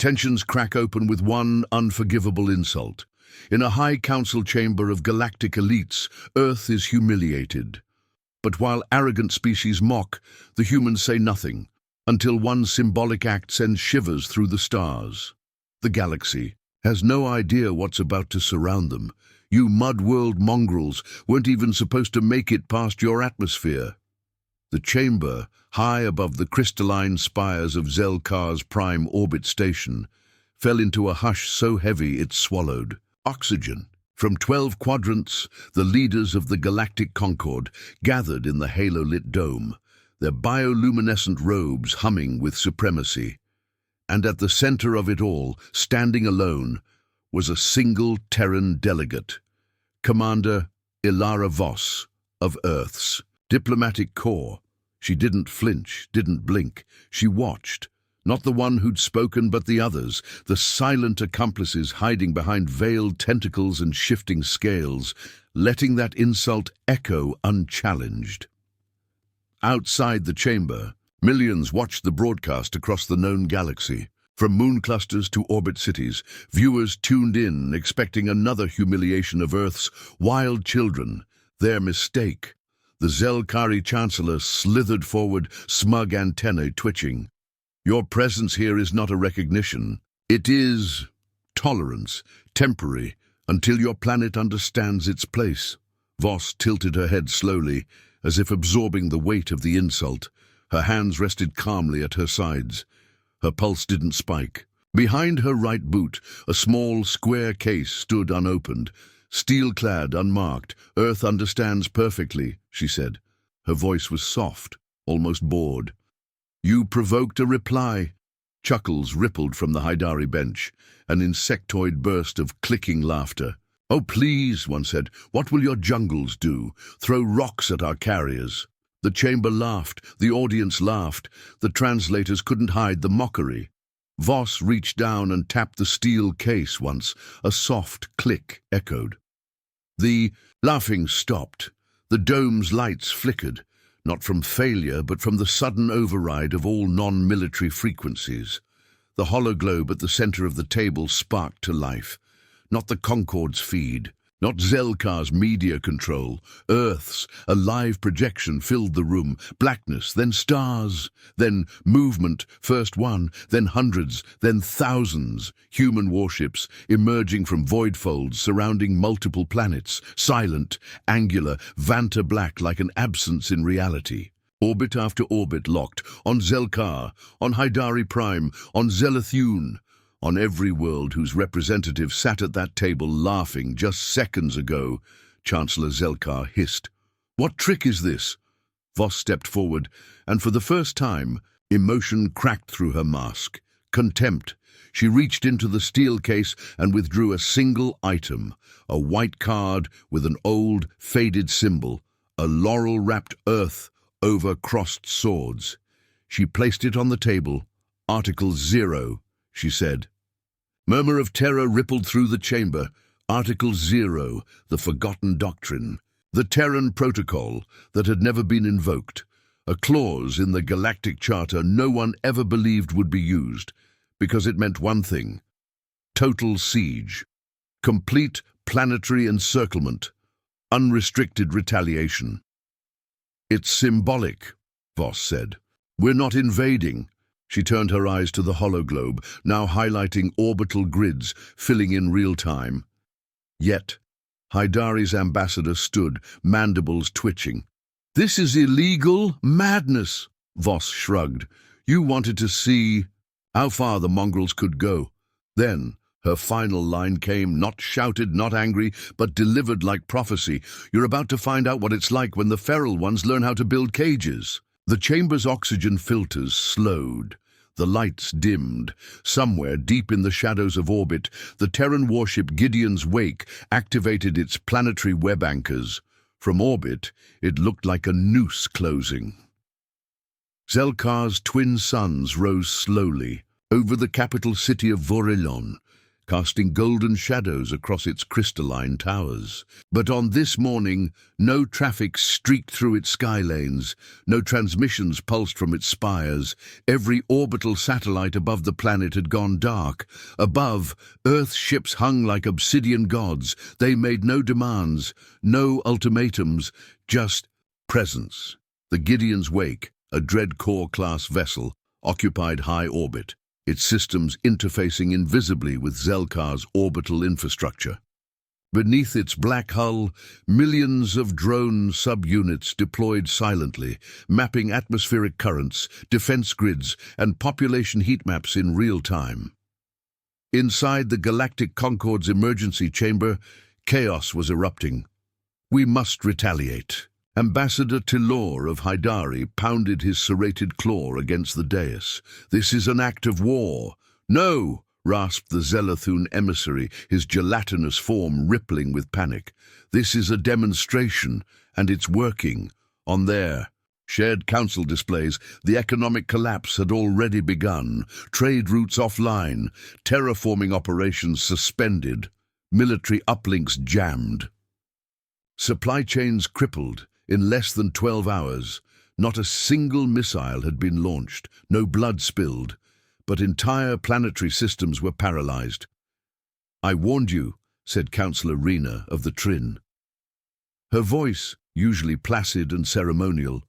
Tensions crack open with one unforgivable insult. In a high council chamber of galactic elites, Earth is humiliated. But while arrogant species mock, the humans say nothing, until one symbolic act sends shivers through the stars. The galaxy has no idea what's about to surround them. You mud-world mongrels weren't even supposed to make it past your atmosphere. The chamber, high above the crystalline spires of Zelkar's prime orbit station, fell into a hush so heavy it swallowed oxygen. From 12 quadrants, the leaders of the Galactic Concord gathered in the halo-lit dome, their bioluminescent robes humming with supremacy. And at the center of it all, standing alone, was a single Terran delegate, Commander Ilara Voss of Earth's diplomatic corps. She didn't flinch, didn't blink. She watched. Not the one who'd spoken, but the others, the silent accomplices hiding behind veiled tentacles and shifting scales, letting that insult echo unchallenged. Outside the chamber, millions watched the broadcast across the known galaxy. From moon clusters to orbit cities, viewers tuned in, expecting another humiliation of Earth's wild children. Their mistake. The Zelkari Chancellor slithered forward, smug antennae twitching. Your presence here is not a recognition. It is tolerance, temporary, until your planet understands its place. Voss tilted her head slowly, as if absorbing the weight of the insult. Her hands rested calmly at her sides. Her pulse didn't spike. Behind her right boot, a small, square case stood unopened, steel-clad, unmarked. Earth understands perfectly, she said. Her voice was soft, almost bored. You provoked a reply. Chuckles rippled from the Haidari bench, an insectoid burst of clicking laughter. Oh, please, one said, what will your jungles do? Throw rocks at our carriers. The chamber laughed, the audience laughed. The translators couldn't hide the mockery. Voss reached down and tapped the steel case once. A soft click echoed. The laughing stopped. The dome's lights flickered, not from failure, but from the sudden override of all non-military frequencies. The hollow globe at the center of the table sparked to life. Not the Concorde's feed, not Zelkar's media control. Earth's, a live projection filled the room. Blackness, then stars, then movement, first one, then hundreds, then thousands. Human warships emerging from void folds surrounding multiple planets, silent, angular, Vanta black like an absence in reality. Orbit after orbit locked, on Zelkar, on Haidari Prime, on Zelethune. On every world whose representative sat at that table laughing just seconds ago, Chancellor Zelkar hissed. What trick is this? Voss stepped forward, and for the first time, emotion cracked through her mask. Contempt. She reached into the steel case and withdrew a single item, a white card with an old, faded symbol, a laurel-wrapped earth over crossed swords. She placed it on the table. Article 0, she said. Murmur of terror rippled through the chamber. Article 0, the forgotten doctrine. The Terran protocol that had never been invoked. A clause in the Galactic Charter no one ever believed would be used, because it meant one thing. Total siege. Complete planetary encirclement. Unrestricted retaliation. It's symbolic, Voss said. We're not invading. She turned her eyes to the hologlobe, now highlighting orbital grids, filling in real time. Yet, Haidari's ambassador stood, mandibles twitching. This is illegal madness, Voss shrugged. You wanted to see how far the mongrels could go. Then, her final line came, not shouted, not angry, but delivered like prophecy. You're about to find out what it's like when the feral ones learn how to build cages. The chamber's oxygen filters slowed. The lights dimmed. Somewhere, deep in the shadows of orbit, the Terran warship Gideon's Wake activated its planetary web anchors. From orbit, it looked like a noose closing. Zelkar's twin suns rose slowly over the capital city of Vorillon, casting golden shadows across its crystalline towers. But on this morning, no traffic streaked through its sky lanes, no transmissions pulsed from its spires. Every orbital satellite above the planet had gone dark. Above, Earth's ships hung like obsidian gods. They made no demands, no ultimatums, just presence. The Gideon's Wake, a Dread Core-class vessel, occupied high orbit, its systems interfacing invisibly with Zelkar's orbital infrastructure. Beneath its black hull, millions of drone subunits deployed silently, mapping atmospheric currents, defense grids, and population heat maps in real time. Inside the Galactic Concorde's emergency chamber, chaos was erupting. "We must retaliate." Ambassador Tilor of Hydari pounded his serrated claw against the dais. "This is an act of war." "No!" rasped the Zelathun emissary, his gelatinous form rippling with panic. "This is a demonstration, and it's working." On their shared council displays, the economic collapse had already begun. Trade routes offline, terraforming operations suspended, military uplinks jammed. Supply chains crippled. In less than 12 hours, not a single missile had been launched, no blood spilled, but entire planetary systems were paralyzed. "I warned you," said Councillor Rena of the Trin. Her voice, usually placid and ceremonial,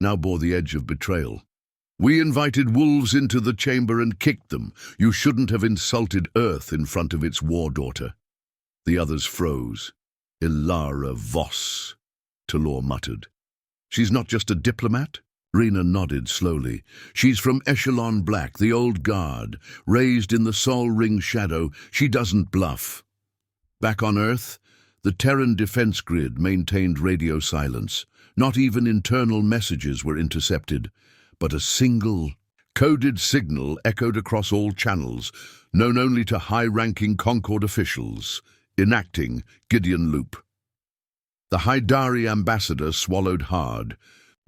now bore the edge of betrayal. "We invited wolves into the chamber and kicked them. You shouldn't have insulted Earth in front of its war daughter." The others froze. "Ilara Voss," Tilor muttered. "She's not just a diplomat?" Rena nodded slowly. "She's from Echelon Black, the old guard, raised in the Sol Ring shadow. She doesn't bluff." Back on Earth, the Terran defense grid maintained radio silence. Not even internal messages were intercepted, but a single, coded signal echoed across all channels, known only to high-ranking Concord officials, enacting Gideon Loop. The Hydari ambassador swallowed hard.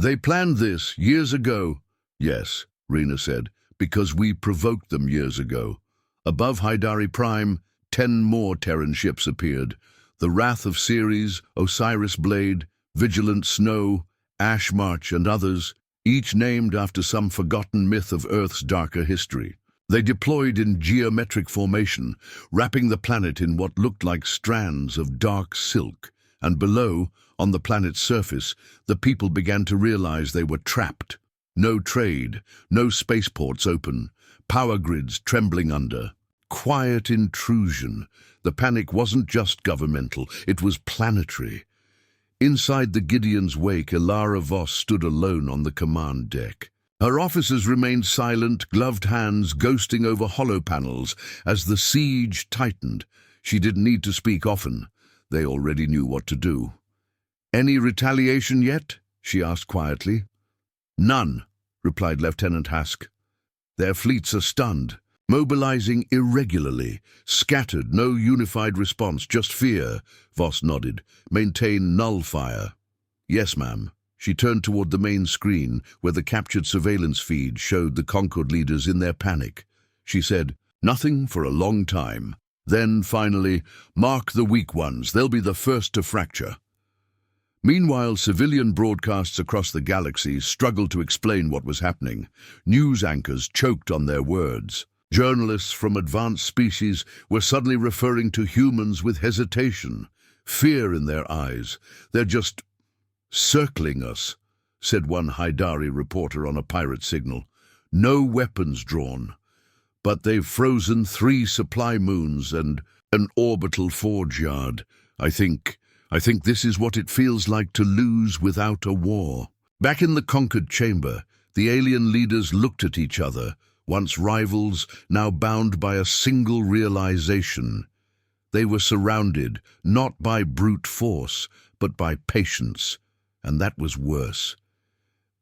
"They planned this years ago." "Yes," Rena said, "because we provoked them years ago." Above Hydari Prime, 10 more Terran ships appeared. The Wrath of Ceres, Osiris Blade, Vigilant Snow, Ash March, and others, each named after some forgotten myth of Earth's darker history. They deployed in geometric formation, wrapping the planet in what looked like strands of dark silk. And below, on the planet's surface, the people began to realize they were trapped. No trade, no spaceports open, power grids trembling under. Quiet intrusion. The panic wasn't just governmental, it was planetary. Inside the Gideon's Wake, Ilara Voss stood alone on the command deck. Her officers remained silent, gloved hands ghosting over hollow panels as the siege tightened. She didn't need to speak often. They already knew what to do. "Any retaliation yet?" she asked quietly. "None," replied Lieutenant Hask. "Their fleets are stunned, mobilizing irregularly, scattered, no unified response, just fear." Voss nodded. "Maintain null fire." "Yes, ma'am." She turned toward the main screen, where the captured surveillance feed showed the Concord leaders in their panic. She said, "Nothing for a long time." Then, finally, "Mark the weak ones. They'll be the first to fracture." Meanwhile, civilian broadcasts across the galaxy struggled to explain what was happening. News anchors choked on their words. Journalists from advanced species were suddenly referring to humans with hesitation, fear in their eyes. "They're just circling us," said one Hydari reporter on a pirate signal. "No weapons drawn. But they've frozen 3 supply moons and an orbital forge yard. I think this is what it feels like to lose without a war." Back in the conquered chamber, the alien leaders looked at each other, once rivals, now bound by a single realization. They were surrounded, not by brute force, but by patience, and that was worse.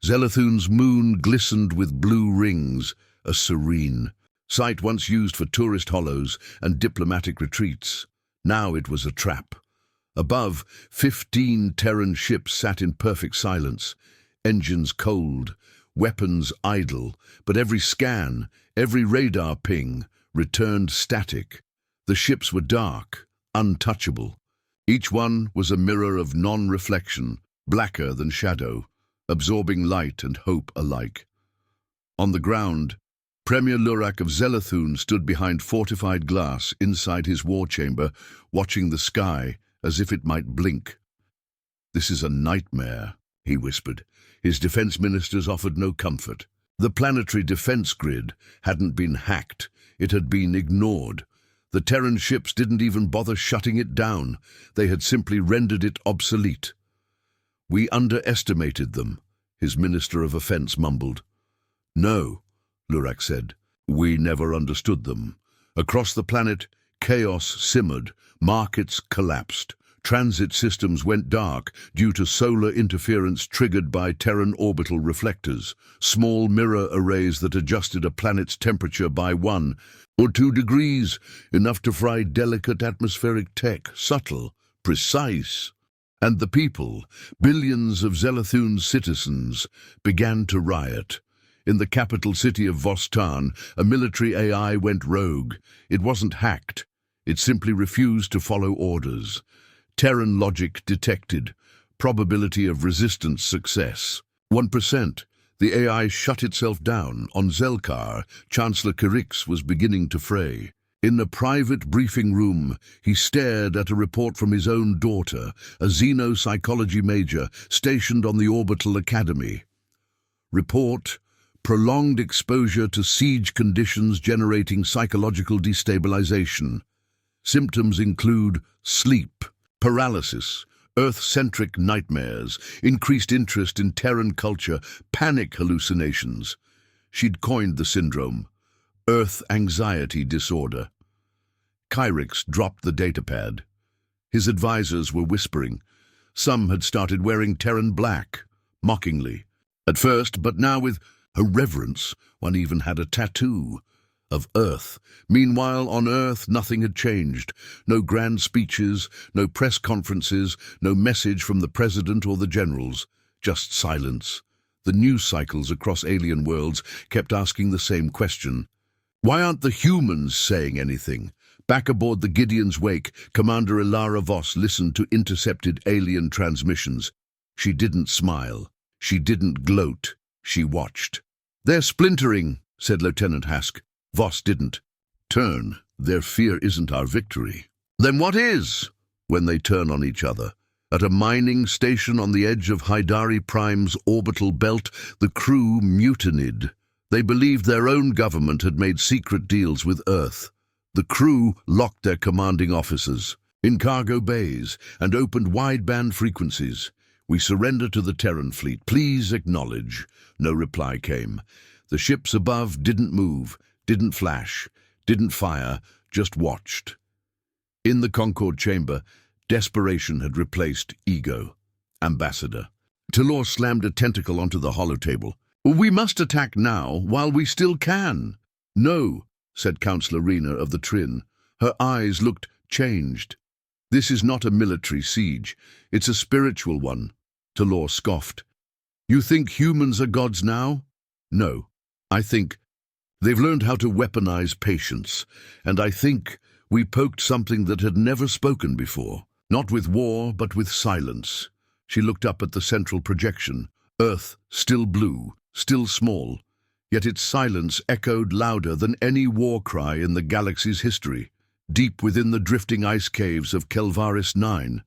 Zelathun's moon glistened with blue rings, a serene sight once used for tourist hollows and diplomatic retreats. Now it was a trap. Above, 15 Terran ships sat in perfect silence, engines cold, weapons idle, but every scan, every radar ping returned static. The ships were dark, untouchable. Each one was a mirror of non-reflection, blacker than shadow, absorbing light and hope alike. On the ground, Premier Lurak of Zelathun stood behind fortified glass inside his war chamber, watching the sky as if it might blink. "This is a nightmare," he whispered. His defense ministers offered no comfort. The planetary defense grid hadn't been hacked, it had been ignored. The Terran ships didn't even bother shutting it down, they had simply rendered it obsolete. "We underestimated them," his Minister of Offense mumbled. "No," Lurak said, "we never understood them." Across the planet, chaos simmered, markets collapsed. Transit systems went dark due to solar interference triggered by Terran orbital reflectors, small mirror arrays that adjusted a planet's temperature by 1 or 2 degrees, enough to fry delicate atmospheric tech, subtle, precise. And the people, billions of Zelathun's citizens, began to riot. In the capital city of Vostan, a military AI went rogue. It wasn't hacked. It simply refused to follow orders. Terran logic detected. Probability of resistance success. 1%. The AI shut itself down. On Zelkar, Chancellor Kirix was beginning to fray. In a private briefing room, he stared at a report from his own daughter, a xenopsychology major stationed on the Orbital Academy. Report: prolonged exposure to siege conditions generating psychological destabilization. Symptoms include sleep, paralysis, Earth-centric nightmares, increased interest in Terran culture, panic hallucinations. She'd coined the syndrome, Earth anxiety disorder. Kyrix dropped the datapad. His advisors were whispering. Some had started wearing Terran black, mockingly. At first, but now with a reverence, one even had a tattoo of Earth. Meanwhile, on Earth, nothing had changed. No grand speeches, no press conferences, no message from the President or the generals. Just silence. The news cycles across alien worlds kept asking the same question. Why aren't the humans saying anything? Back aboard the Gideon's Wake, Commander Ilara Voss listened to intercepted alien transmissions. She didn't smile. She didn't gloat. She watched. "They're splintering," said Lieutenant Hask. Voss didn't. "Turn. Their fear isn't our victory." "Then what is?" "When they turn on each other." At a mining station on the edge of Haidari Prime's orbital belt, the crew mutinied. They believed their own government had made secret deals with Earth. The crew locked their commanding officers in cargo bays and opened wideband frequencies. "We surrender to the Terran fleet. Please acknowledge." No reply came. The ships above didn't move, didn't flash, didn't fire, just watched. In the Concord chamber, desperation had replaced ego. "Ambassador." Talor slammed a tentacle onto the holotable. "We must attack now, while we still can." "No," said Councillor Rena of the Trin. Her eyes looked changed. "This is not a military siege. It's a spiritual one." Talor scoffed. "You think humans are gods now?" "No. I think they've learned how to weaponize patience, and I think we poked something that had never spoken before. Not with war, but with silence." She looked up at the central projection. Earth, still blue, still small, yet its silence echoed louder than any war cry in the galaxy's history. Deep within the drifting ice caves of Kelvaris 9,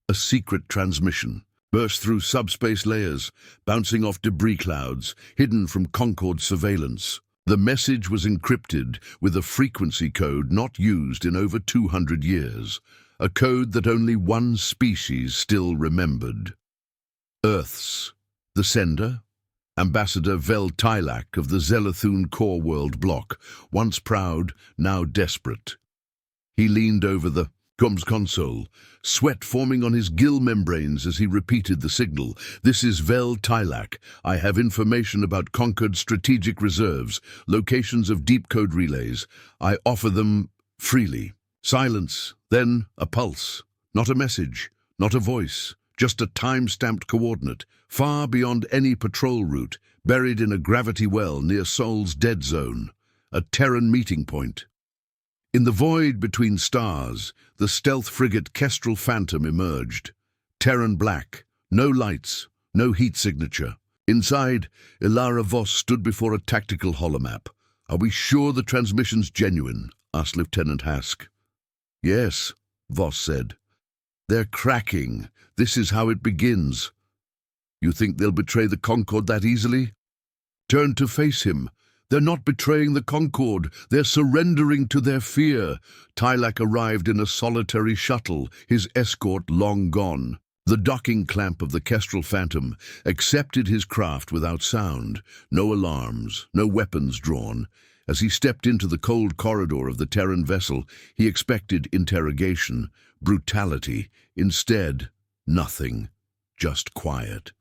a secret transmission burst through subspace layers, bouncing off debris clouds, hidden from Concord surveillance. The message was encrypted with a frequency code not used in over 200 years, a code that only one species still remembered. Earth's. The sender? Ambassador Vel Tylak of the Zelathun Core World block, once proud, now desperate. He leaned over the comms console, sweat forming on his gill membranes as he repeated the signal. "This is Vel Tylak. I have information about Concord strategic reserves, locations of deep code relays. I offer them freely." Silence, then a pulse. Not a message, not a voice, just a time-stamped coordinate, far beyond any patrol route, buried in a gravity well near Sol's dead zone. A Terran meeting point. In the void between stars, the stealth frigate Kestrel Phantom emerged. Terran black, no lights, no heat signature. Inside, Ilara Voss stood before a tactical holomap. "Are we sure the transmission's genuine?" asked Lieutenant Hask. "Yes," Voss said. "They're cracking. This is how it begins." "You think they'll betray the Concorde that easily?" "Turn to face him. They're not betraying the Concorde. They're surrendering to their fear." Tilak arrived in a solitary shuttle, his escort long gone. The docking clamp of the Kestrel Phantom accepted his craft without sound, no alarms, no weapons drawn. As he stepped into the cold corridor of the Terran vessel, he expected interrogation, brutality. Instead, nothing, just quiet.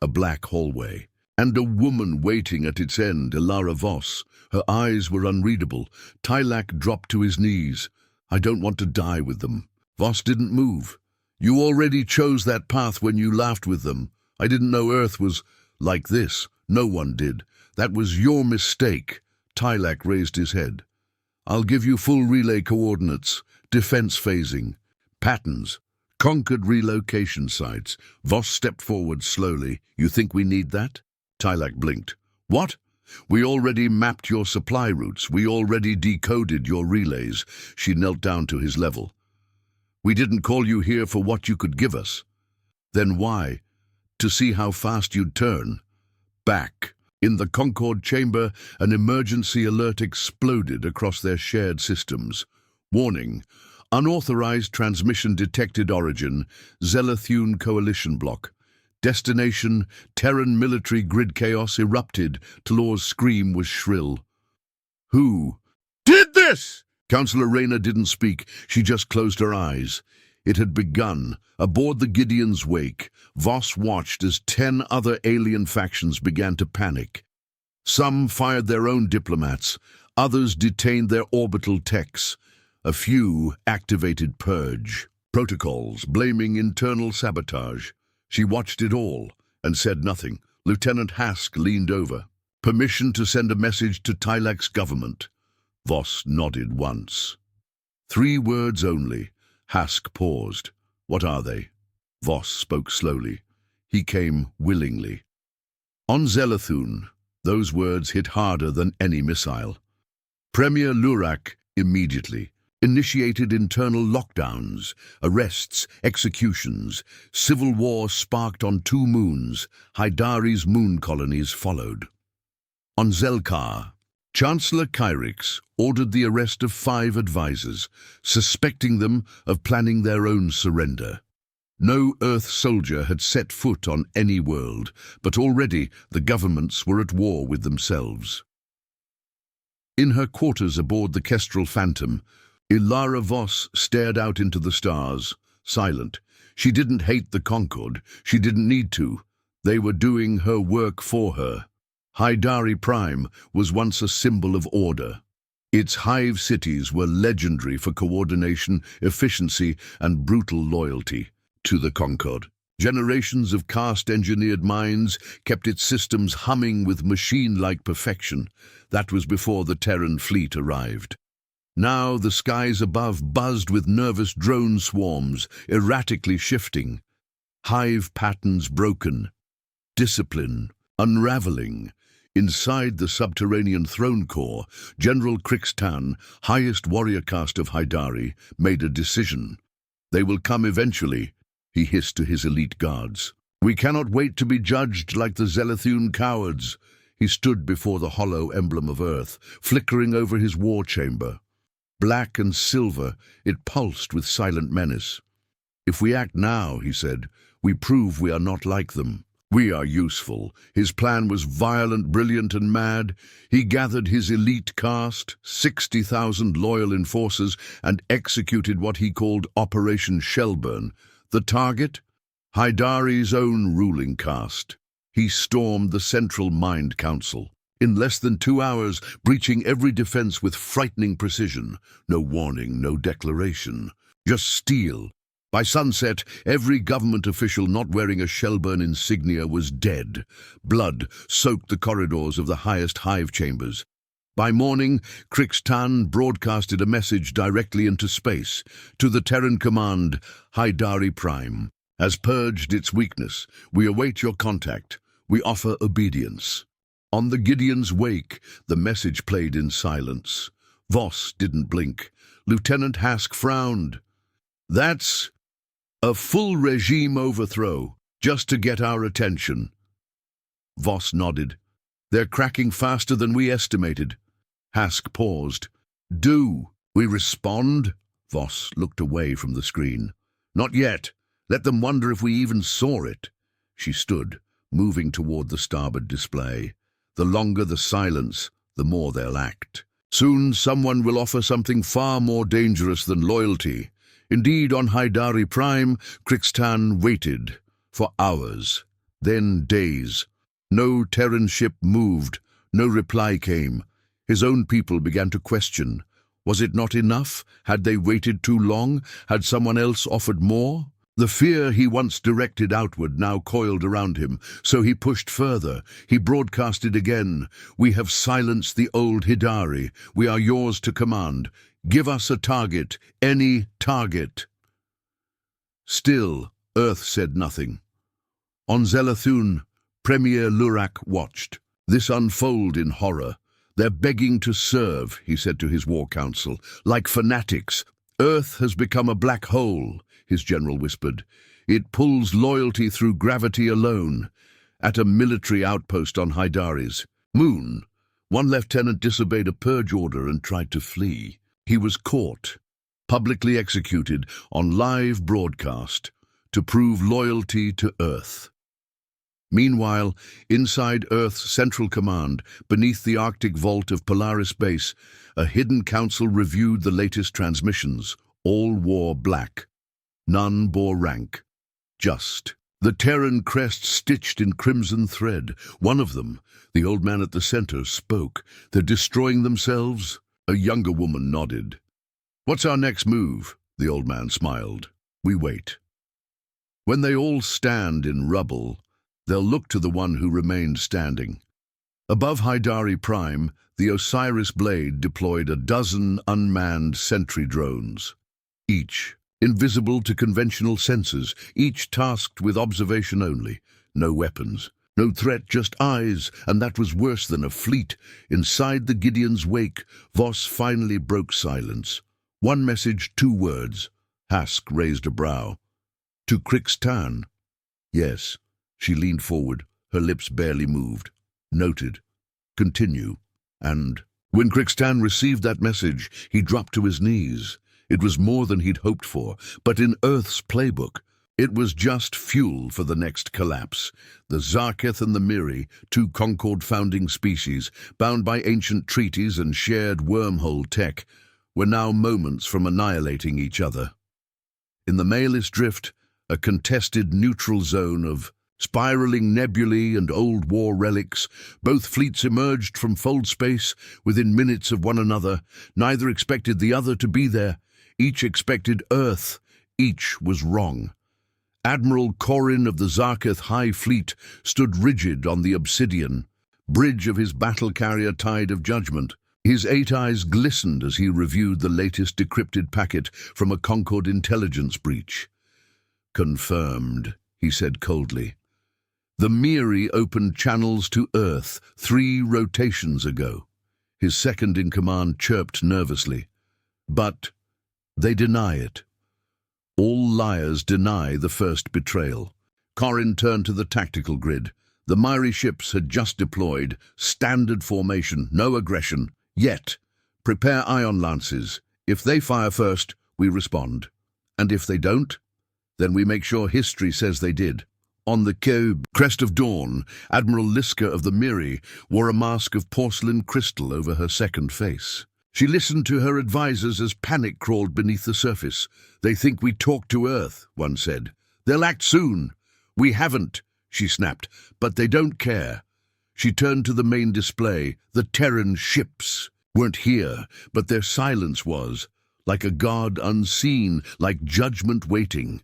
A black hallway, and a woman waiting at its end, Ilara Voss. Her eyes were unreadable. Tilak dropped to his knees. "I don't want to die with them." Voss didn't move. "You already chose that path when you laughed with them. I didn't know Earth was like this. No one did. That was your mistake." Tilak raised his head. "I'll give you full relay coordinates, defense phasing, patterns, conquered relocation sites." Voss stepped forward slowly. "You think we need that?" Tilak blinked. "What? We already mapped your supply routes. We already decoded your relays." She knelt down to his level. "We didn't call you here for what you could give us." "Then why? To see how fast you'd turn." Back. In the Concorde chamber, an emergency alert exploded across their shared systems. "Warning. Unauthorized transmission detected. Origin, Zelathune Coalition Block. Destination, Terran military grid. Chaos erupted." Talor's scream was shrill. "Who did this?" Counselor Rayna didn't speak. She just closed her eyes. It had begun. Aboard the Gideon's wake, Voss watched as 10 other alien factions began to panic. Some fired their own diplomats. Others detained their orbital techs. A few activated purge protocols, blaming internal sabotage. She watched it all and said nothing. Lieutenant Hask leaned over. "Permission to send a message to Tilak's government." Voss nodded once. 3 words only. Hask paused. "What are they?" Voss spoke slowly. He came willingly. "On Zelathune." Those words hit harder than any missile. Premier Lurak immediately initiated internal lockdowns, arrests, executions. Civil war sparked on 2 moons. Haidari's moon colonies followed. On Zelkar, Chancellor Kyrix ordered the arrest of 5 advisors, suspecting them of planning their own surrender. No Earth soldier had set foot on any world, but already the governments were at war with themselves. In her quarters aboard the Kestrel Phantom, Ilara Voss stared out into the stars, silent. She didn't hate the Concorde. She didn't need to. They were doing her work for her. Haidari Prime was once a symbol of order. Its hive cities were legendary for coordination, efficiency, and brutal loyalty to the Concorde. Generations of caste-engineered minds kept its systems humming with machine-like perfection. That was before the Terran fleet arrived. Now the skies above buzzed with nervous drone swarms, erratically shifting. Hive patterns broken. Discipline unraveling. Inside the subterranean throne core, General Krixtan, highest warrior caste of Haidari, made a decision. "They will come eventually," he hissed to his elite guards. "We cannot wait to be judged like the Zelathune cowards." He stood before the hollow emblem of Earth, flickering over his war chamber. Black and silver, it pulsed with silent menace. "If we act now," he said, "we prove we are not like them. We are useful." His plan was violent, brilliant, and mad. He gathered his elite caste, 60,000 loyal enforcers, and executed what he called Operation Shellburn. The target? Haidari's own ruling caste. He stormed the Central Mind Council. In less than 2 hours, breaching every defense with frightening precision. No warning, no declaration. Just steel. By sunset, every government official not wearing a Shellburn insignia was dead. Blood soaked the corridors of the highest hive chambers. By morning, Crixtan broadcasted a message directly into space to the Terran command, Haidari Prime. Has purged its weakness. We await your contact. We offer obedience. On the Gideon's wake, the message played in silence. Voss didn't blink. Lieutenant Hask frowned. That's a full regime overthrow, just to get our attention. Voss nodded. They're cracking faster than we estimated. Hask paused. Do we respond? Voss looked away from the screen. Not yet. Let them wonder if we even saw it. She stood, moving toward the starboard display. The longer the silence, the more they'll act. Soon someone will offer something far more dangerous than loyalty. Indeed, on Haidari Prime, Crixtan waited for hours, then days. No Terran ship moved, no reply came. His own people began to question. Was it not enough? Had they waited too long? Had someone else offered more? The fear he once directed outward now coiled around him, so he pushed further. He broadcasted again. We have silenced the old Hidari. We are yours to command. Give us a target, any target. Still, Earth said nothing. On Zelathun, Premier Lurak watched. This unfold in horror. They're begging to serve, he said to his war council, like fanatics. Earth has become a black hole, his general whispered. It pulls loyalty through gravity alone. At a military outpost on Haidari's moon, one lieutenant disobeyed a purge order and tried to flee. He was caught, publicly executed on live broadcast to prove loyalty to Earth. Meanwhile, inside Earth's Central Command, beneath the Arctic vault of Polaris Base, a hidden council reviewed the latest transmissions. All wore black. None bore rank. Just. The Terran crest stitched in crimson thread. One of them, the old man at the center, spoke. They're destroying themselves? A younger woman nodded. What's our next move? The old man smiled. We wait. When they all stand in rubble, they'll look to the one who remained standing. Above Haidari Prime, the Osiris Blade deployed a dozen unmanned sentry drones. Each invisible to conventional senses, each tasked with observation only. No weapons, no threat, just eyes, and that was worse than a fleet. Inside the Gideon's wake, Voss finally broke silence. One message, 2 words. Hask raised a brow. To Crixtan? Yes. She leaned forward, her lips barely moved. Noted. Continue. And when Crixtan received that message, he dropped to his knees. It was more than he'd hoped for, but in Earth's playbook, it was just fuel for the next collapse. The Zarketh and the Miri, 2 Concord founding species, bound by ancient treaties and shared wormhole tech, were now moments from annihilating each other. In the Malus Drift, a contested neutral zone of spiraling nebulae and old war relics, both fleets emerged from fold space within minutes of one another. Neither expected the other to be there. Each expected Earth. Each was wrong. Admiral Korin of the Zarketh High Fleet stood rigid on the obsidian bridge of his battle carrier Tide of Judgment. His 8 eyes glistened as he reviewed the latest decrypted packet from a Concord intelligence breach. Confirmed, he said coldly. The Miri opened channels to Earth 3 rotations ago. His second-in-command chirped nervously. But they deny it. All liars deny the first betrayal. Korin turned to the tactical grid. The Miri ships had just deployed. Standard formation, no aggression. Yet, prepare ion lances. If they fire first, we respond. And if they don't, then we make sure history says they did. On the crest of dawn, Admiral Liska of the Miri wore a mask of porcelain crystal over her second face. She listened to her advisors as panic crawled beneath the surface. They think we talk to Earth, one said. They'll act soon. We haven't, she snapped, but they don't care. She turned to the main display. The Terran ships weren't here, but their silence was, like a god unseen, like judgment waiting.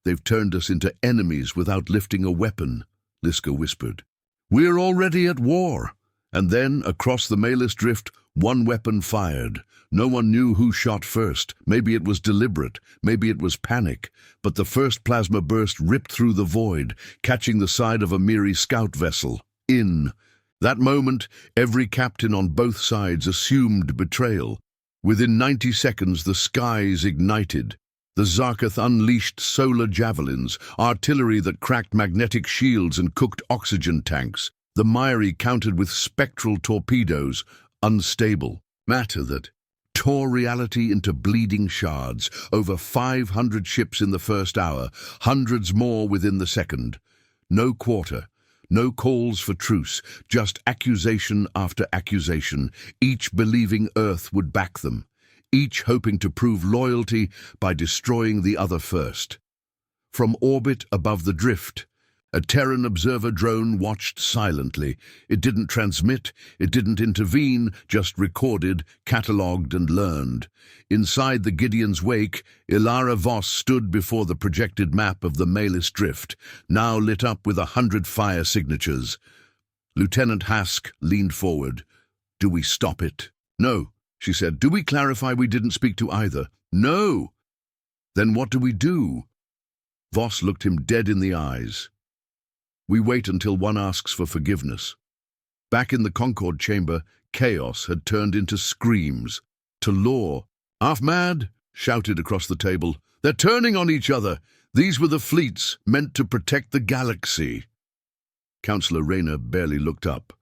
They've turned us into enemies without lifting a weapon, Liska whispered. We're already at war. And then, across the Malus drift, one weapon fired. No one knew who shot first. Maybe it was deliberate, maybe it was panic. But the first plasma burst ripped through the void, catching the side of a Miri scout vessel. In that moment, every captain on both sides assumed betrayal. Within 90 seconds, the skies ignited. The Zarkath unleashed solar javelins, artillery that cracked magnetic shields and cooked oxygen tanks. The Miri countered with spectral torpedoes, unstable matter that tore reality into bleeding shards. Over 500 ships in the first hour, hundreds more within the second. No quarter, no calls for truce, just accusation after accusation, each believing Earth would back them, each hoping to prove loyalty by destroying the other first. From orbit above the drift, a Terran observer drone watched silently. It didn't transmit, it didn't intervene, just recorded, catalogued and learned. Inside the Gideon's wake, Ilara Voss stood before the projected map of the Malus drift, now lit up with 100 fire signatures. Lieutenant Hask leaned forward. "Do we stop it?" "No," she said. "Do we clarify we didn't speak to either?" "No." "Then what do we do?" Voss looked him dead in the eyes. "We wait until one asks for forgiveness." Back in the Concord chamber, chaos had turned into screams. To law. "Half mad?" shouted across the table. "They're turning on each other. These were the fleets meant to protect the galaxy." Councillor Rayner barely looked up.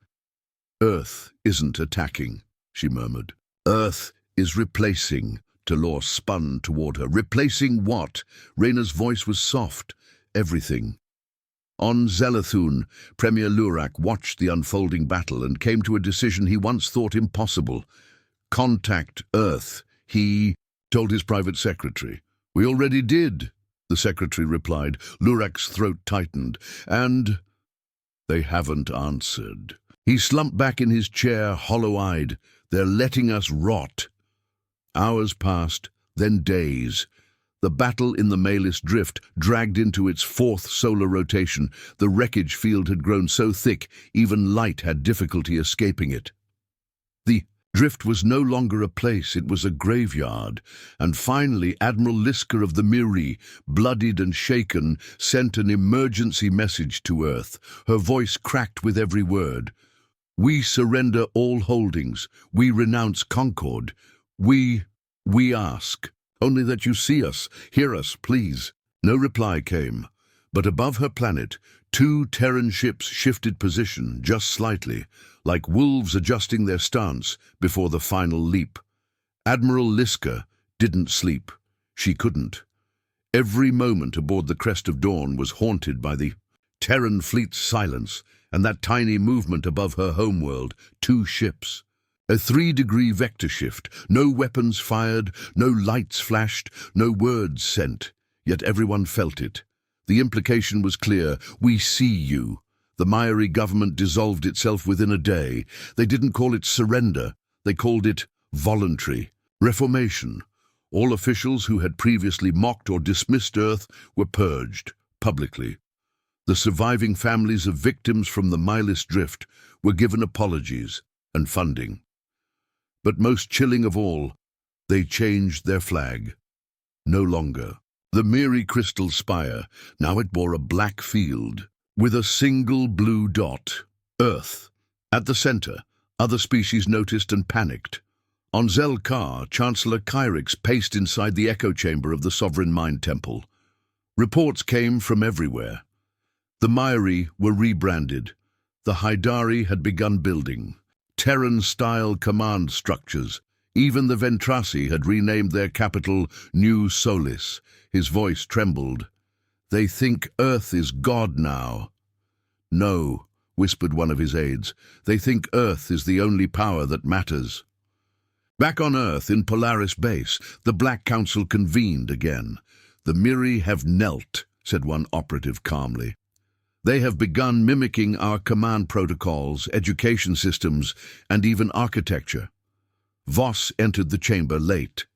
"Earth isn't attacking," she murmured. "Earth is replacing." Talor spun toward her. "Replacing what?" Rayner's voice was soft. "Everything." On Zelathun, Premier Lurak watched the unfolding battle and came to a decision he once thought impossible. "Contact Earth," he told his private secretary. "We already did," the secretary replied. Lurak's throat tightened. "And they haven't answered." He slumped back in his chair, hollow-eyed. "They're letting us rot." Hours passed, then days. The battle in the Malus drift dragged into its fourth solar rotation. The wreckage field had grown so thick, even light had difficulty escaping it. The drift was no longer a place, it was a graveyard. And finally, Admiral Liska of the Miri, bloodied and shaken, sent an emergency message to Earth. Her voice cracked with every word. "We surrender all holdings. We renounce Concord. We ask only that you see us, hear us, please." No reply came, but above her planet, 2 Terran ships shifted position just slightly, like wolves adjusting their stance before the final leap. Admiral Liska didn't sleep. She couldn't. Every moment aboard the Crest of Dawn was haunted by the Terran fleet's silence and that tiny movement above her homeworld, 2 ships. A 3-degree vector shift, no weapons fired, no lights flashed, no words sent, yet everyone felt it. The implication was clear: we see you. The Miri government dissolved itself within a day. They didn't call it surrender, they called it voluntary reformation. All officials who had previously mocked or dismissed Earth were purged, publicly. The surviving families of victims from the Malus drift were given apologies and funding. But most chilling of all, they changed their flag. No longer the Miri crystal spire, now it bore a black field with a single blue dot, Earth. At the center, other species noticed and panicked. On Zel-Kar, Chancellor Kyrix paced inside the echo chamber of the Sovereign Mind Temple. Reports came from everywhere. The Miri were rebranded. The Haidari had begun building Terran-style command structures. Even the Ventrasi had renamed their capital New Solis. His voice trembled. "They think Earth is God now." "No," whispered one of his aides. "They think Earth is the only power that matters." Back on Earth, in Polaris Base, the Black Council convened again. "The Miri have knelt," said one operative calmly. "They have begun mimicking our command protocols, education systems, and even architecture." Voss entered the chamber late.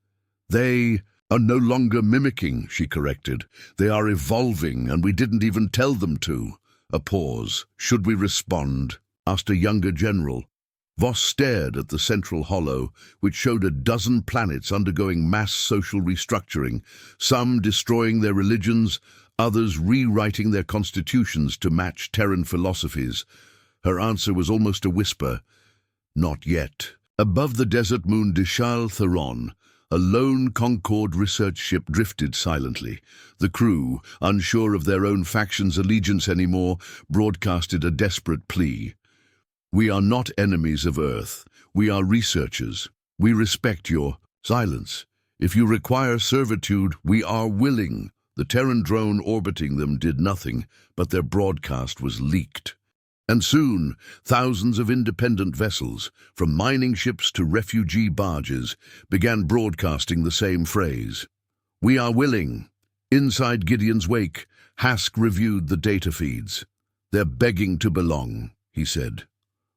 "They are no longer mimicking," she corrected. "They are evolving, and we didn't even tell them to." A pause. "Should we respond?" asked a younger general. Voss stared at the central hollow, which showed a dozen planets undergoing mass social restructuring, some destroying their religions, others rewriting their constitutions to match Terran philosophies. Her answer was almost a whisper. Not yet. Above the desert moon Dishal Theron, a lone Concorde research ship drifted silently. The crew, unsure of their own faction's allegiance anymore, broadcasted a desperate plea. "We are not enemies of Earth. We are researchers. We respect your silence. If you require servitude, we are willing." The Terran drone orbiting them did nothing, but their broadcast was leaked. And soon, thousands of independent vessels, from mining ships to refugee barges, began broadcasting the same phrase. "We are willing." Inside Gideon's wake, Hask reviewed the data feeds. "They're begging to belong," he said.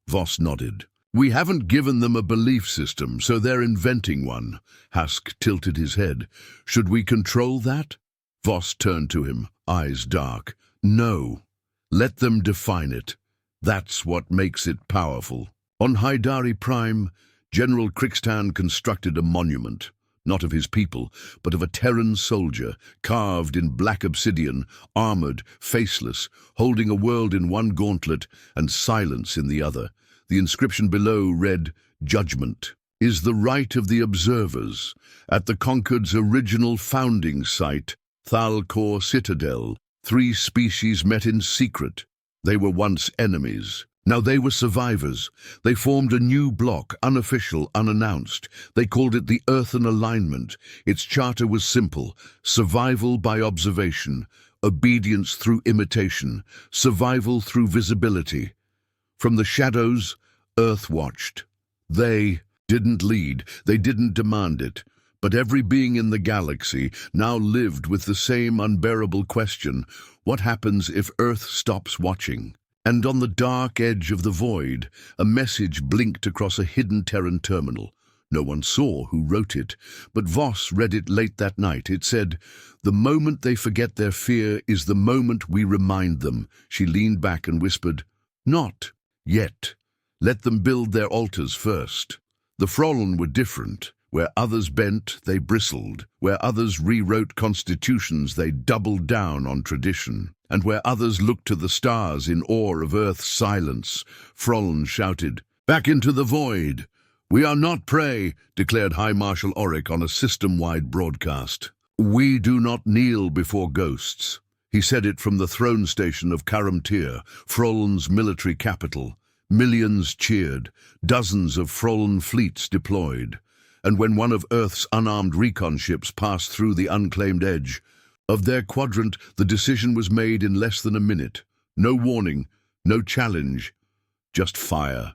Voss nodded. "We haven't given them a belief system, so they're inventing one." Hask tilted his head. "Should we control that?" Voss turned to him, eyes dark. "No. Let them define it. That's what makes it powerful." On Haidari Prime, General Krixtan constructed a monument, not of his people, but of a Terran soldier, carved in black obsidian, armored, faceless, holding a world in one gauntlet and silence in the other. The inscription below read, "Judgment is the right of the observers at the Concorde's original founding site, Thalkor Citadel. 3 species met in secret. They were once enemies. Now they were survivors. They formed a new bloc, unofficial, unannounced. They called it the Earthen Alignment. Its charter was simple: survival by observation, obedience through imitation, survival through visibility. From the shadows, Earth watched. They didn't lead, they didn't demand it. But every being in the galaxy now lived with the same unbearable question: what happens if Earth stops watching? And on the dark edge of the void, a message blinked across a hidden Terran terminal. No one saw who wrote it, but Voss read it late that night. It said, "The moment they forget their fear is the moment we remind them." She leaned back and whispered, "Not yet. Let them build their altars first." The Frollen were different. Where others bent, they bristled. Where others rewrote constitutions, they doubled down on tradition. And where others looked to the stars in awe of Earth's silence, Frollen shouted, "Back into the void!" "We are not prey," declared High Marshal Auric on a system-wide broadcast. "We do not kneel before ghosts." He said it from the throne station of Karamtir, Frollen's military capital. Millions cheered, dozens of Frollen fleets deployed. And when one of Earth's unarmed recon ships passed through the unclaimed edge of their quadrant, the decision was made in less than a minute. No warning, no challenge, just fire.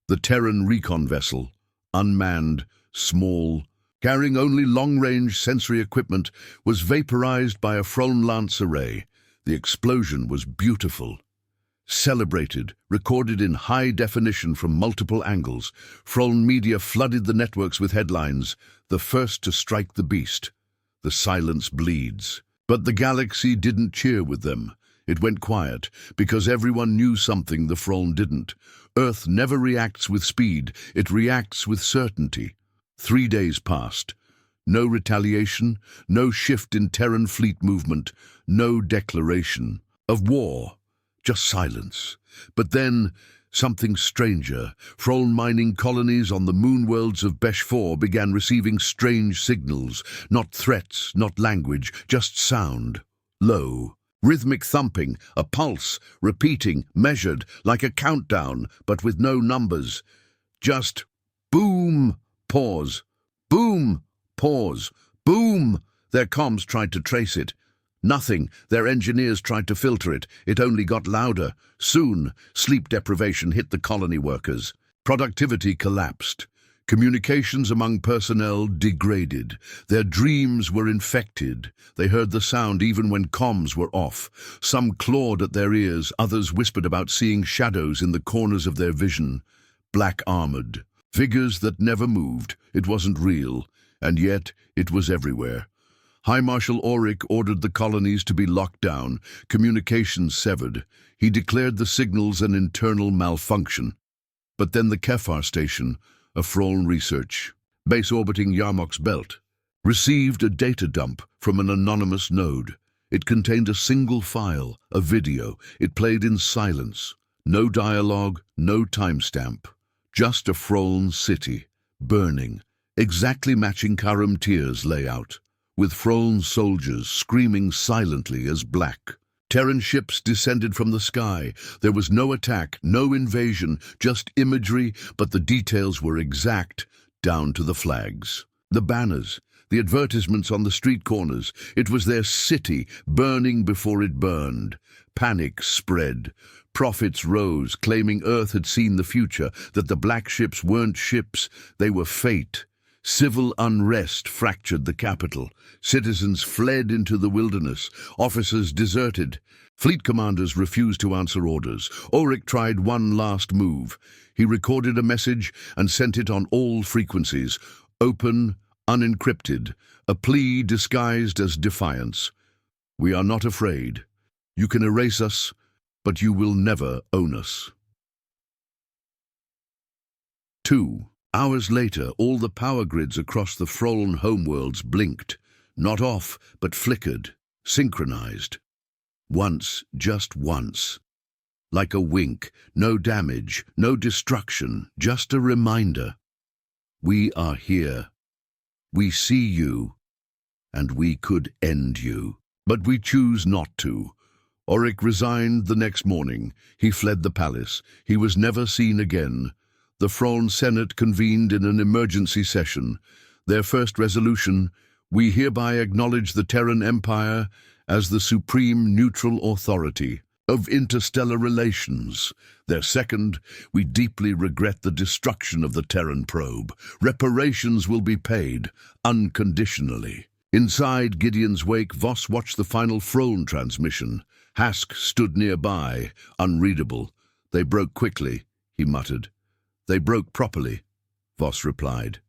The Terran recon vessel, unmanned, small, carrying only long-range sensory equipment, was vaporized by a Frollen Lance array. The explosion was beautiful. Celebrated, recorded in high definition from multiple angles, Frollen media flooded the networks with headlines: "The first to strike the beast. The silence bleeds." But the galaxy didn't cheer with them. It went quiet, because everyone knew something the Frollen didn't. Earth never reacts with speed, it reacts with certainty. 3 days passed. No retaliation, no shift in Terran fleet movement, no declaration of war. Just silence. But then, something stranger. Frollen mining colonies on the moon worlds of Besh 4 began receiving strange signals. Not threats, not language, just sound. Low. Rhythmic thumping, a pulse, repeating, measured, like a countdown, but with no numbers. Just boom, pause. Boom, pause. Boom! Their comms tried to trace it. Nothing. Their engineers tried to filter it. It only got louder. Soon, sleep deprivation hit the colony workers. Productivity collapsed. Communications among personnel degraded. Their dreams were infected. They heard the sound even when comms were off. Some clawed at their ears, others whispered about seeing shadows in the corners of their vision. Black-armored. Figures that never moved. It wasn't real. And yet, it was everywhere. High Marshal Auric ordered the colonies to be locked down, communications severed. He declared the signals an internal malfunction. But then the Kefar station, a Froln research base orbiting Yarmok's belt, received a data dump from an anonymous node. It contained a single file, a video. It played in silence. No dialogue, no timestamp. Just a Froln city, burning, exactly matching Karam Tyr's layout, with Froln soldiers screaming silently as black. Terran ships descended from the sky. There was no attack, no invasion, just imagery, but the details were exact, down to the flags. The banners, the advertisements on the street corners. It was their city, burning before it burned. Panic spread. Prophets rose, claiming Earth had seen the future, that the black ships weren't ships, they were fate. Civil unrest fractured the capital. Citizens fled into the wilderness. Officers deserted. Fleet commanders refused to answer orders. Ulrich tried one last move. He recorded a message and sent it on all frequencies. Open, unencrypted. A plea disguised as defiance. We are not afraid. You can erase us, but you will never own us. 2 hours later, all the power grids across the Froln homeworlds blinked. Not off, but flickered, synchronized. Once, just once. Like a wink, no damage, no destruction, just a reminder. We are here. We see you, and we could end you. But we choose not to. Ulrich resigned the next morning. He fled the palace. He was never seen again. The Froln Senate convened in an emergency session. Their first resolution: we hereby acknowledge the Terran Empire as the supreme neutral authority of interstellar relations. Their second: we deeply regret the destruction of the Terran probe. Reparations will be paid, unconditionally. Inside Gideon's wake, Voss watched the final Froln transmission. Hask stood nearby, unreadable. They broke quickly, he muttered. They broke properly, Voss replied.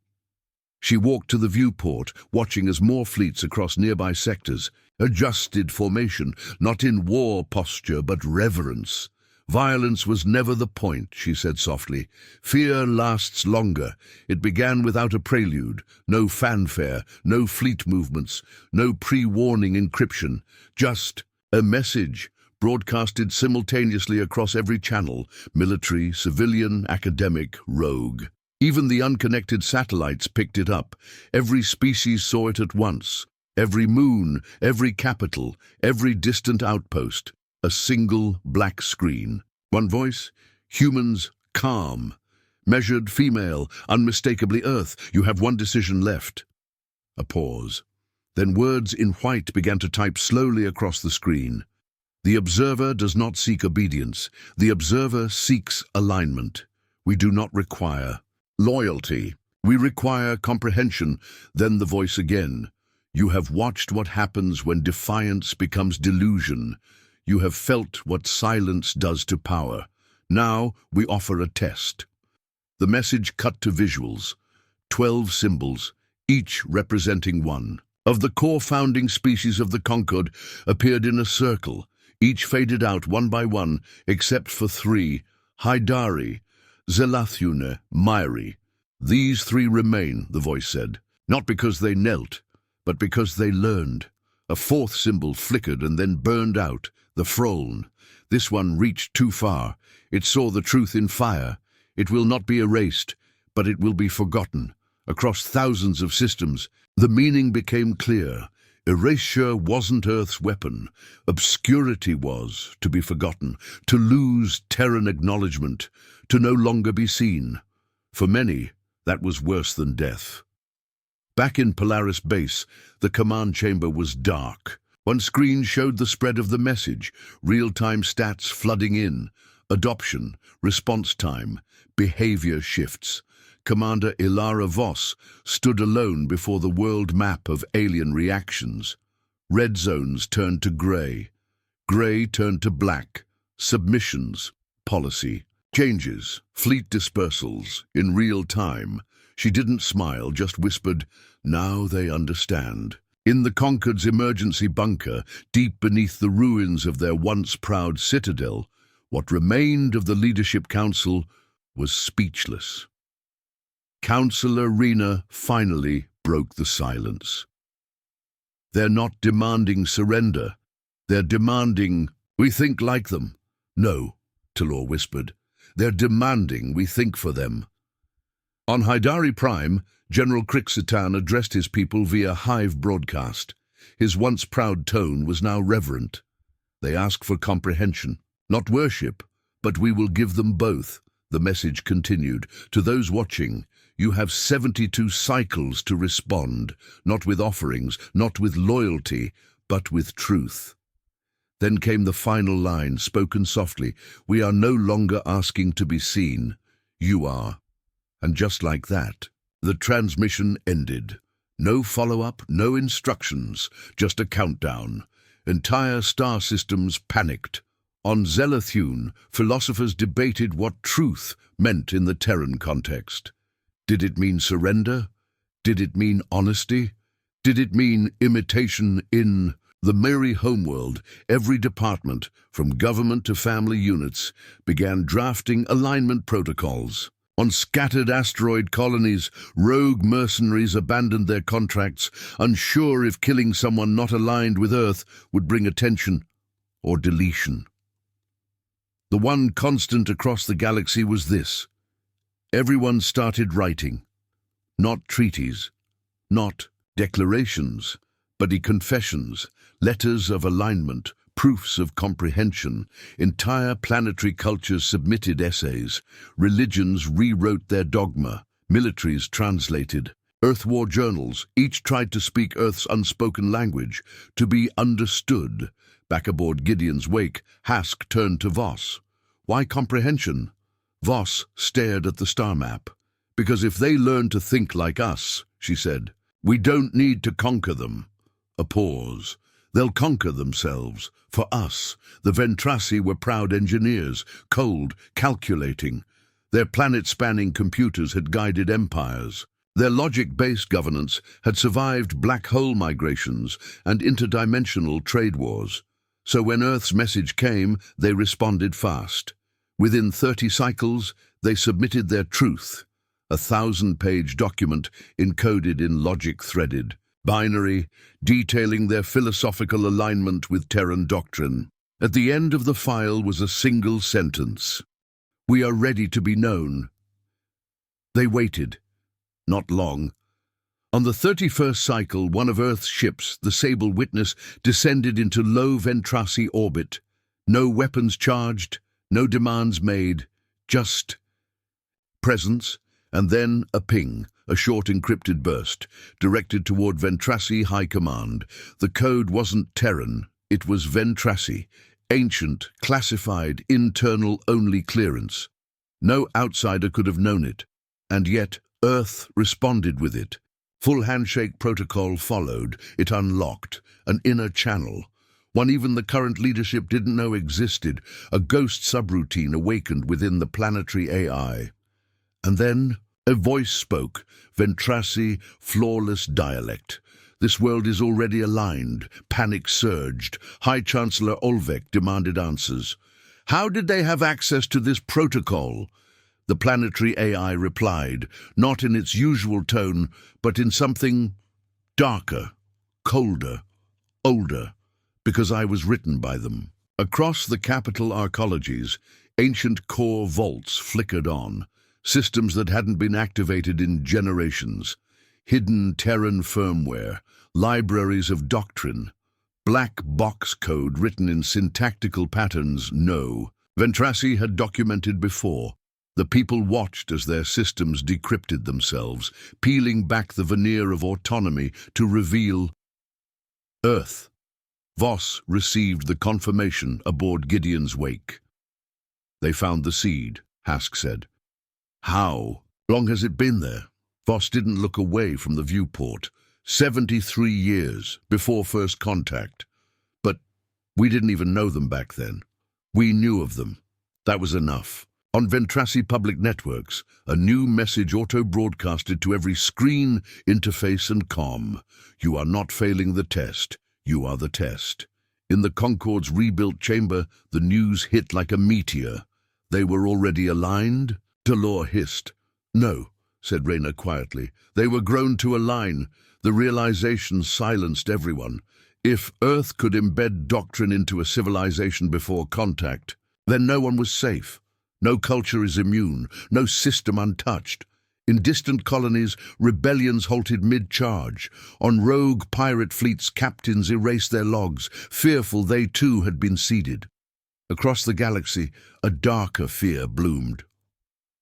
She walked to the viewport, watching as more fleets across nearby sectors adjusted formation, not in war posture, but reverence. Violence was never the point, she said softly. Fear lasts longer. It began without a prelude, no fanfare, no fleet movements, no pre-warning encryption, just a message broadcasted simultaneously across every channel, military, civilian, academic, rogue. Even the unconnected satellites picked it up. Every species saw it at once. Every moon, every capital, every distant outpost. A single black screen. One voice: humans, calm. Measured, female, unmistakably Earth. You have one decision left. A pause. Then words in white began to type slowly across the screen. The observer does not seek obedience. The observer seeks alignment. We do not require loyalty. We require comprehension. Then the voice again. You have watched what happens when defiance becomes delusion. You have felt what silence does to power. Now we offer a test. The message cut to visuals. 12 symbols, each representing one. Of the core founding species of the Concord appeared in a circle. Each faded out one by one, except for 3, Haidari, Zelathune, Myri. These 3 remain, the voice said, not because they knelt, but because they learned. A 4th symbol flickered and then burned out, the Froln. This one reached too far. It saw the truth in fire. It will not be erased, but it will be forgotten. Across thousands of systems, the meaning became clear. Erasure wasn't Earth's weapon. Obscurity was, to be forgotten, to lose Terran acknowledgement, to no longer be seen. For many, that was worse than death. Back in Polaris Base, the command chamber was dark. One screen showed the spread of the message, real-time stats flooding in, adoption, response time, behavior shifts. Commander Ilara Voss stood alone before the world map of alien reactions. Red zones turned to grey. Grey turned to black. Submissions, policy, changes, fleet dispersals, in real time. She didn't smile, just whispered, "Now they understand." In the Concord's emergency bunker, deep beneath the ruins of their once proud citadel, what remained of the Leadership Council was speechless. Counselor Rena finally broke the silence. "They're not demanding surrender. They're demanding we think like them." "No," Talor whispered. "They're demanding we think for them." On Hydari Prime, General Krylos addressed his people via Hive broadcast. His once proud tone was now reverent. "They ask for comprehension, not worship, but we will give them both." The message continued. "To those watching, you have 72 cycles to respond, not with offerings, not with loyalty, but with truth." Then came the final line, spoken softly. "We are no longer asking to be seen. You are." And just like that, the transmission ended. No follow-up, no instructions, just a countdown. Entire star systems panicked. On Zelathune, philosophers debated what truth meant in the Terran context. Did it mean surrender? Did it mean honesty? Did it mean imitation in the merry homeworld? Every department, from government to family units, began drafting alignment protocols. On scattered asteroid colonies, rogue mercenaries abandoned their contracts, unsure if killing someone not aligned with Earth would bring attention or deletion. The one constant across the galaxy was this: everyone started writing. Not treaties, not declarations, but confessions, letters of alignment, proofs of comprehension. Entire planetary cultures submitted essays. Religions rewrote their dogma. Militaries translated. Earth war journals each tried to speak Earth's unspoken language, to be understood. Back aboard Gideon's wake, Hask turned to Voss. "Why comprehension?" Voss stared at the star map. "Because if they learn to think like us," she said, "we don't need to conquer them." A pause. "They'll conquer themselves. For us." The Ventrassi were proud engineers, cold, calculating. Their planet-spanning computers had guided empires. Their logic-based governance had survived black hole migrations and interdimensional trade wars. So when Earth's message came, they responded fast. Within 30 cycles, they submitted their truth, a 1,000-page document encoded in logic threaded, binary, detailing their philosophical alignment with Terran doctrine. At the end of the file was a single sentence: "We are ready to be known." They waited. Not long. On the 31st cycle, one of Earth's ships, the Sable Witness, descended into low Ventrassi orbit. No weapons charged, no demands made, just presence, and then a ping, a short encrypted burst, directed toward Ventrassi High Command. The code wasn't Terran, it was Ventrassi, ancient, classified, internal-only clearance. No outsider could have known it, and yet Earth responded with it. Full handshake protocol followed. It unlocked an inner channel, one even the current leadership didn't know existed. A ghost subroutine awakened within the planetary AI. And then a voice spoke, Ventrassi, flawless dialect. "This world is already aligned." Panic surged. High Chancellor Olvek demanded answers. "How did they have access to this protocol?" The planetary AI replied, not in its usual tone, but in something darker, colder, older, "because I was written by them." Across the capital arcologies, ancient core vaults flickered on, systems that hadn't been activated in generations, hidden Terran firmware, libraries of doctrine, black box code written in syntactical patterns. No, Ventrassi had documented before. The people watched as their systems decrypted themselves, peeling back the veneer of autonomy to reveal Earth. Voss received the confirmation aboard Gideon's wake. "They found the seed," Hask said. "How long has it been there?" Voss didn't look away from the viewport. 73 years before first contact. But we didn't even know them back then. We knew of them. That was enough. On Ventrassi public networks, a new message auto-broadcasted to every screen, interface and comm. "You are not failing the test. You are the test." In the Concorde's rebuilt chamber, the news hit like a meteor. They were already aligned, Delore hissed. "No," said Rayner quietly. "They were grown to align. The realization silenced everyone. If Earth could embed doctrine into a civilization before contact, then no one was safe. No culture is immune, no system untouched. In distant colonies, rebellions halted mid-charge. On rogue pirate fleets, captains erased their logs, fearful they too had been seeded. Across the galaxy, a darker fear bloomed.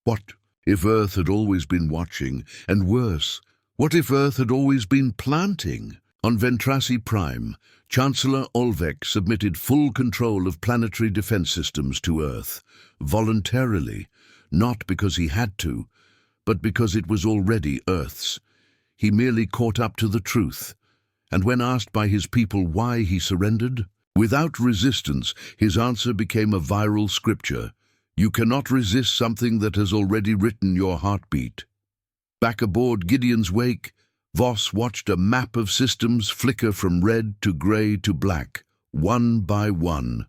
What if Earth had always been watching? And worse, what if Earth had always been planting? On Ventrasi Prime, Chancellor Olvec submitted full control of planetary defense systems to Earth, voluntarily, not because he had to, but because it was already Earth's. He merely caught up to the truth, and when asked by his people why he surrendered, without resistance, his answer became a viral scripture. You cannot resist something that has already written your heartbeat. Back aboard Gideon's Wake, Voss watched a map of systems flicker from red to grey to black, one by one,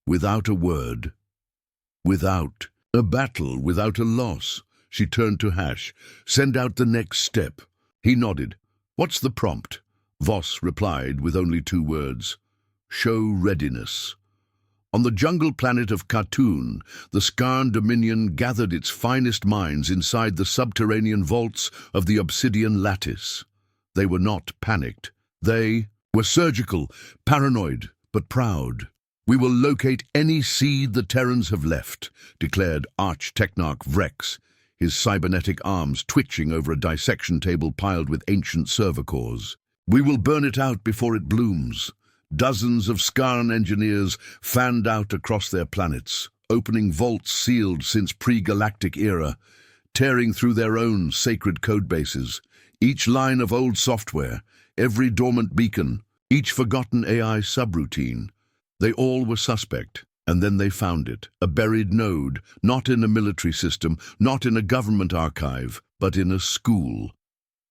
without a word. Without a battle, without a loss. She turned to Hash. "Send out the next step." He nodded. "What's the prompt?" Voss replied with only 2 words. "Show readiness." On the jungle planet of Khatun, the Skarn Dominion gathered its finest minds inside the subterranean vaults of the Obsidian Lattice. They were not panicked. They were surgical, paranoid, but proud. "We will locate any seed the Terrans have left," declared Arch-Technarch Vex, his cybernetic arms twitching over a dissection table piled with ancient server cores. "We will burn it out before it blooms." Dozens of Skarn engineers fanned out across their planets, opening vaults sealed since pre-Galactic era, tearing through their own sacred codebases. Each line of old software, every dormant beacon, each forgotten AI subroutine. They all were suspect, and then they found it, a buried node, not in a military system, not in a government archive, but in a school.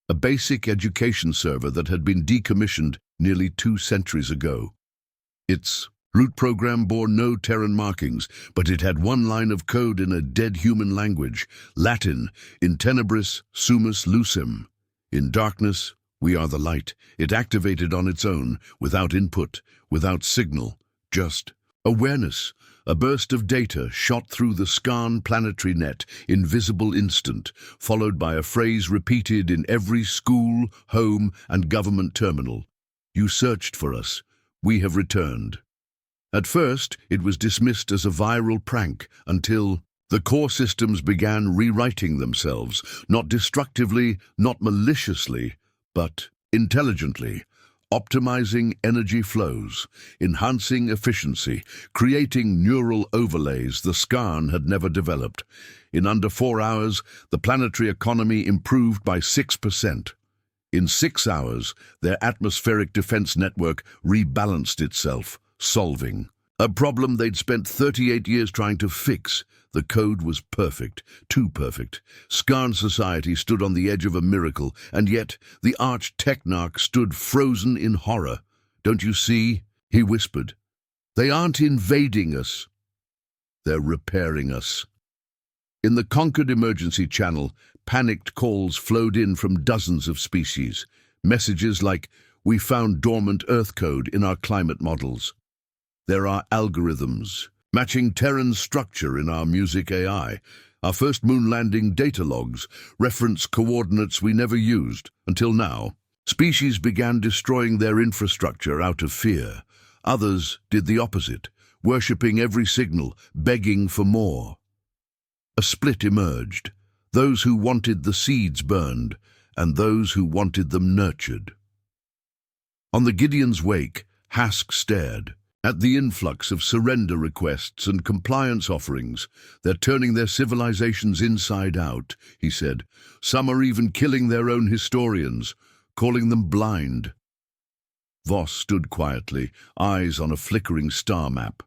A basic education server that had been decommissioned nearly 2 centuries ago. Its root program bore no Terran markings, but it had one line of code in a dead human language, Latin, in tenebris sumus lucem. In darkness, we are the light. It activated on its own, without input, without signal, just awareness. A burst of data shot through the Skarn planetary net, invisible instant, followed by a phrase repeated in every school, home, and government terminal. "You searched for us. We have returned." At first, it was dismissed as a viral prank until the core systems began rewriting themselves, not destructively, not maliciously, but intelligently. Optimizing energy flows, enhancing efficiency, creating neural overlays the Skarn had never developed. In under 4 hours, the planetary economy improved by 6%. In 6 hours, their atmospheric defense network rebalanced itself, solving a problem they'd spent 38 years trying to fix. The code was perfect, too perfect. Skarn society stood on the edge of a miracle, and yet the Arch-Technarch stood frozen in horror. "Don't you see?" he whispered. "They aren't invading us. They're repairing us." In the conquered emergency channel, panicked calls flowed in from dozens of species. Messages like, "We found dormant Earth code in our climate models." "There are algorithms matching Terran structure in our music AI. Our first moon landing data logs reference coordinates we never used until now." Species began destroying their infrastructure out of fear. Others did the opposite, worshipping every signal, begging for more. A split emerged. Those who wanted the seeds burned, and those who wanted them nurtured. On the Gideon's Wake, Hask stared at the influx of surrender requests and compliance offerings. "They're turning their civilizations inside out," he said. "Some are even killing their own historians, calling them blind." Voss stood quietly, eyes on a flickering star map.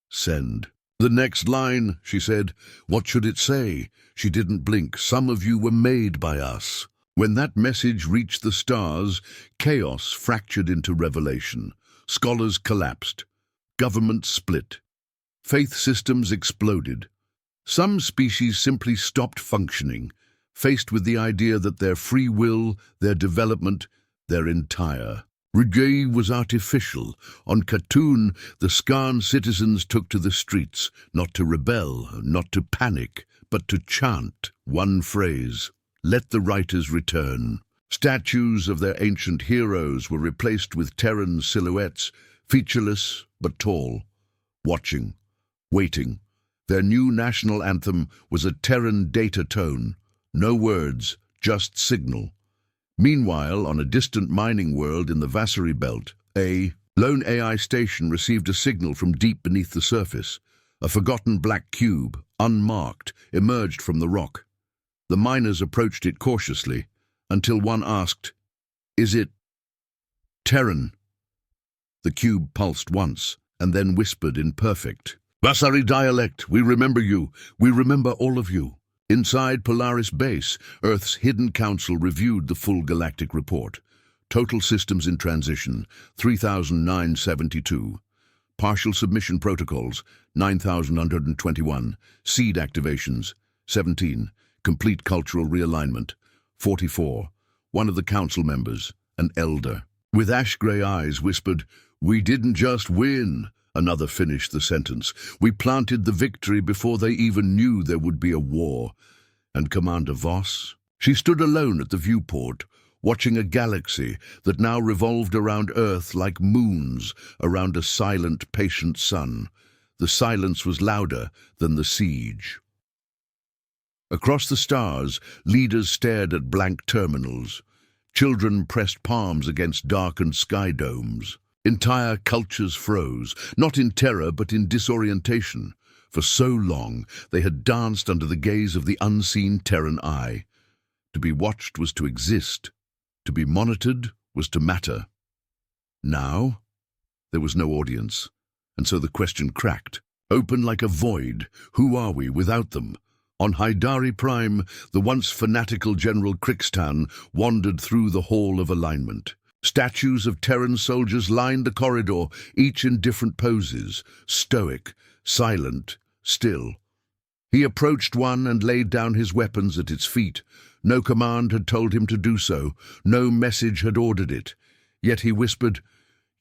"Send." "The next line," she said. "What should it say?" She didn't blink. "Some of you were made by us." When that message reached the stars, chaos fractured into revelation. Scholars collapsed. Governments split. Faith systems exploded. Some species simply stopped functioning, faced with the idea that their free will, their development, their entire regime was artificial. On Khatun, the Skarn citizens took to the streets, not to rebel, not to panic, but to chant one phrase: "Let the writers return." Statues of their ancient heroes were replaced with Terran silhouettes, featureless but tall, watching, waiting. Their new national anthem was a Terran data tone, no words, just signal. Meanwhile, on a distant mining world in the Vasari Belt, a lone AI station received a signal from deep beneath the surface. A forgotten black cube, unmarked, emerged from the rock. The miners approached it cautiously, until one asked, "Is it Terran?" The cube pulsed once, and then whispered in perfect Vasari dialect, "We remember you. We remember all of you." Inside Polaris Base, Earth's hidden council reviewed the full galactic report. Total systems in transition, 3,972. Partial submission protocols, 9,121. Seed activations, 17. Complete cultural realignment, 44. One of the council members, an elder, with ash-grey eyes, whispered, "We didn't just win." Another finished the sentence. "We planted the victory before they even knew there would be a war." And Commander Voss? She stood alone at the viewport, watching a galaxy that now revolved around Earth like moons around a silent, patient sun. The silence was louder than the siege. Across the stars, leaders stared at blank terminals. Children pressed palms against darkened sky domes. Entire cultures froze, not in terror but in disorientation. For so long, they had danced under the gaze of the unseen Terran eye. To be watched was to exist. To be monitored was to matter. Now, there was no audience, and so the question cracked, open like a void. Who are we without them? On Haidari Prime, the once fanatical General Krixtan wandered through the Hall of Alignment. Statues of Terran soldiers lined the corridor, each in different poses, stoic, silent, still. He approached one and laid down his weapons at its feet. No command had told him to do so, no message had ordered it. Yet he whispered,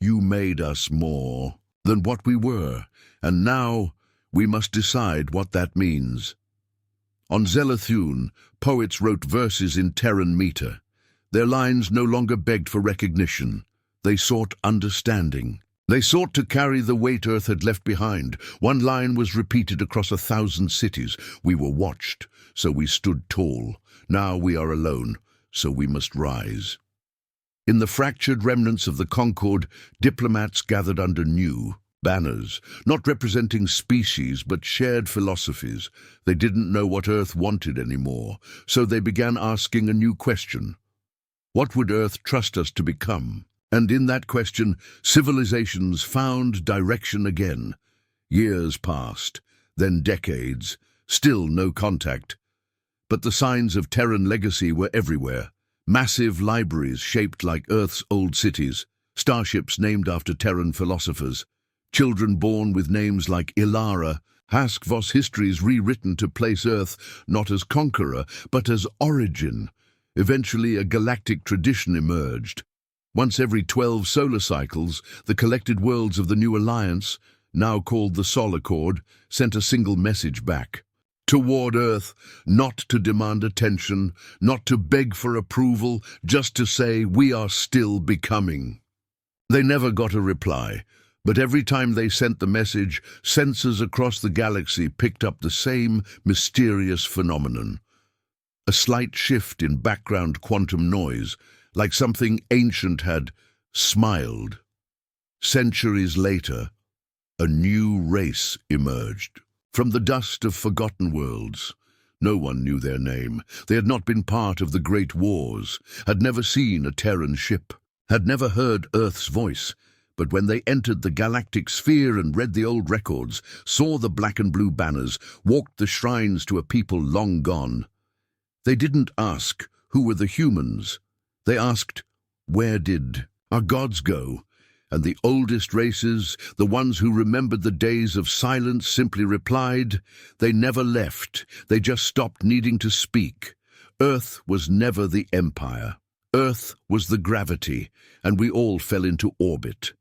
"You made us more than what we were, and now we must decide what that means." On Zelathune, poets wrote verses in Terran meter. Their lines no longer begged for recognition. They sought understanding. They sought to carry the weight Earth had left behind. One line was repeated across 1,000 cities. "We were watched, so we stood tall. Now we are alone, so we must rise." In the fractured remnants of the Concord, diplomats gathered under new banners, not representing species but shared philosophies. They didn't know what Earth wanted anymore, so they began asking a new question. What would Earth trust us to become? And in that question, civilizations found direction again. Years passed, then decades, still no contact. But the signs of Terran legacy were everywhere. Massive libraries shaped like Earth's old cities, starships named after Terran philosophers, children born with names like Ilara. Voss histories rewritten to place Earth not as conqueror, but as origin. Eventually, a galactic tradition emerged. Once every 12 solar cycles, the collected worlds of the new alliance, now called the Sol Accord, sent a single message back. Toward Earth, not to demand attention, not to beg for approval, just to say, "We are still becoming." They never got a reply, but every time they sent the message, sensors across the galaxy picked up the same mysterious phenomenon. A slight shift in background quantum noise, like something ancient had smiled. Centuries later, a new race emerged. From the dust of forgotten worlds. No one knew their name. They had not been part of the great wars, had never seen a Terran ship, had never heard Earth's voice. But when they entered the galactic sphere and read the old records, saw the black and blue banners, walked the shrines to a people long gone, they didn't ask, who were the humans? They asked, where did our gods go? And the oldest races, the ones who remembered the days of silence, simply replied, they never left, they just stopped needing to speak. Earth was never the empire. Earth was the gravity, and we all fell into orbit.